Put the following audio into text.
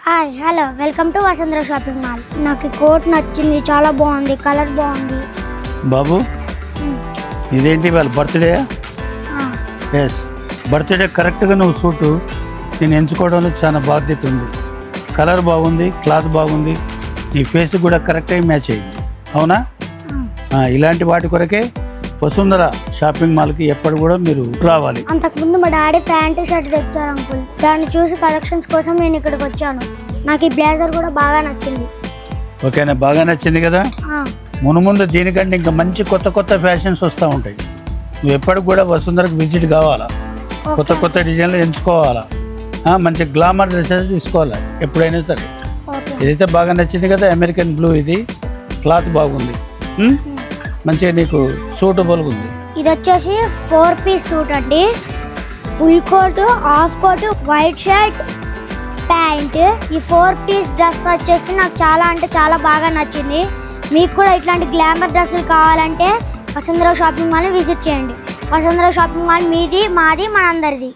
Hi hello welcome to Vasundhara shopping mall. నాకు ఈ coat నచ్చింది, చాలా బాగుంది, కలర్ బాగుంది. బాబు ఇదేంటి వాళ్ళ బర్త్డే? ఎస్, బర్త్డే కరెక్ట్గా నువ్వు సూటు నేను ఎంచుకోవడంలో చాలా బాధ్యత ఉంది. కలర్ బాగుంది, క్లాత్ బాగుంది, నీ ఫేస్ కూడా కరెక్ట్గా మ్యాచ్ అయింది. అవునా? ఇలాంటి వాటి కొరకే వసుంధర షాపింగ్ మాల్కి ఎప్పుడు కూడా మీరు రావాలి. అంతకుముందు మా డాడీ ప్యాంటు షర్ట్ తెచ్చారు అంకుల్. దాన్ని చూసి కలెక్షన్స్ కోసం నేను ఇక్కడికి వచ్చాను. నాకు ఈ బ్లేజర్ కూడా బాగా నచ్చింది. ఓకేనా? బాగా నచ్చింది కదా. ముందు దీనికంటే ఇంకా మంచి కొత్త కొత్త ఫ్యాషన్స్ వస్తూ ఉంటాయి. నువ్వు ఎప్పటికి కూడా వసుంధరకు విజిట్ కావాలా, కొత్త కొత్త డిజైన్లు ఎంచుకోవాలా, మంచి గ్లామర్ డ్రెస్సెస్ తీసుకోవాలా ఎప్పుడైనా సరే. ఇదైతే బాగా నచ్చింది కదా, అమెరికన్ బ్లూ, ఇది క్లాత్ బాగుంది, మంచిగా నీకు సూటబుల్గా ఉంది. ఇది వచ్చేసి 4 పీస్ సూట్ అండి. Full coat, half coat, white shirt, pant. ఈ 4 పీస్ డ్రెస్ వచ్చేసి నాకు చాలా అంటే చాలా బాగా నచ్చింది. మీకు కూడా ఇట్లాంటి గ్లామర్ డ్రెస్సులు కావాలంటే వసుంధర షాపింగ్ మాల్ని విజిట్ చేయండి. వసుంధర షాపింగ్ మాల్ మీది, మాది, మనందరిది.